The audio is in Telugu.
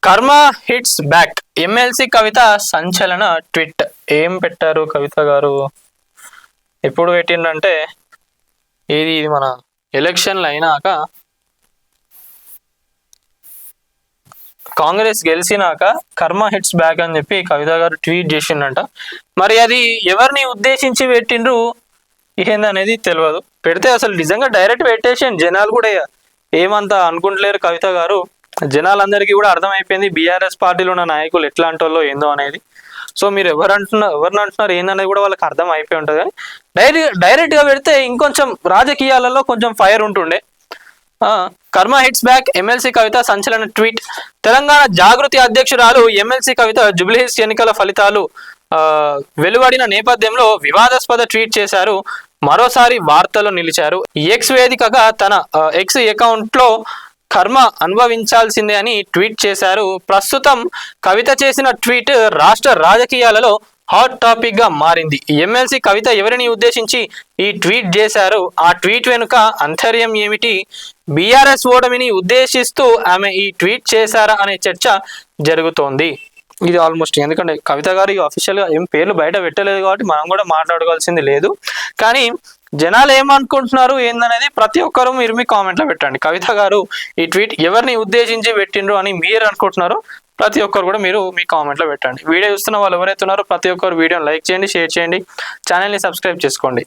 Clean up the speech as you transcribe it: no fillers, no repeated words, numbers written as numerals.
కర్మ హిట్స్ బ్యాక్. ఎమ్మెల్సీ కవిత సంచలన ట్వీట్. ఏం పెట్టారు కవిత గారు? ఎప్పుడు పెట్టిండంటే ఇది మన ఎలక్షన్లు అయినాక, కాంగ్రెస్ గెలిచినాక కర్మ హిట్స్ బ్యాక్ అని చెప్పి కవిత గారు ట్వీట్ చేసిండంట. మరి అది ఎవరిని ఉద్దేశించి పెట్టిండ్రు ఏందనేది తెలియదు. పెడితే అసలు నిజంగా డైరెక్ట్ పెట్టేసి జనాలు కూడా ఏమంతా అనుకుంటలేరు కవిత గారు. జనాలందరికీ కూడా అర్థమైపోయింది బీఆర్ఎస్ పార్టీలో ఉన్న నాయకులు ఎట్లాంటి వాళ్ళో ఏందో అనేది. సో మీరు ఎవరిని అంటున్నారు ఏందనేది కూడా వాళ్ళకి అర్థం అయిపోయి ఉంటుంది. కానీ డైరెక్ట్గా పెడితే ఇంకొంచెం రాజకీయాలలో కొంచెం ఫైర్ ఉంటుండే. కర్మ హిట్స్ బ్యాక్, ఎమ్మెల్సీ కవిత సంచలన ట్వీట్. తెలంగాణ జాగృతి అధ్యక్షురాలు ఎమ్మెల్సీ కవిత జూబ్లీహిల్స్ ఎన్నికల ఫలితాలు వెలువడిన నేపథ్యంలో వివాదాస్పద ట్వీట్ చేశారు. మరోసారి వార్తల్లో నిలిచారు. ఎక్స్ వేదికగా తన ఎక్స్ అకౌంట్ లో కర్మ అనుభవించాల్సిందే అని ట్వీట్ చేశారు. ప్రస్తుతం కవిత చేసిన ట్వీట్ రాష్ట్ర రాజకీయాలలో హాట్ టాపిక్ గా మారింది. ఎమ్మెల్సీ కవిత ఎవరిని ఉద్దేశించి ఈ ట్వీట్ చేశారు? ఆ ట్వీట్ వెనుక అంతర్యం ఏమిటి? బీఆర్ఎస్ ఓటమిని ఉద్దేశిస్తూ ఆమె ఈ ట్వీట్ చేశారా అనే చర్చ జరుగుతోంది. ఇది ఆల్మోస్ట్, ఎందుకంటే కవిత గారు అఫీషియల్గా ఏం పేర్లు బయట పెట్టలేదు కాబట్టి మనం కూడా మాట్లాడుకోవాల్సింది లేదు. కానీ జనాలు ఏమనుకుంటున్నారు ఏందనేది ప్రతి ఒక్కరూ మీరు మీ కామెంట్లో పెట్టండి. కవిత గారు ఈ ట్వీట్ ఎవరిని ఉద్దేశించి పెట్టిండ్రు అని మీరు అనుకుంటున్నారు ప్రతి ఒక్కరు కూడా మీరు మీ కామెంట్లో పెట్టండి. వీడియో చూస్తున్న వాళ్ళు ఎవరైతే ఉన్నారో ప్రతి ఒక్కరు వీడియోని లైక్ చేయండి, షేర్ చేయండి, ఛానల్ని సబ్స్క్రైబ్ చేసుకోండి.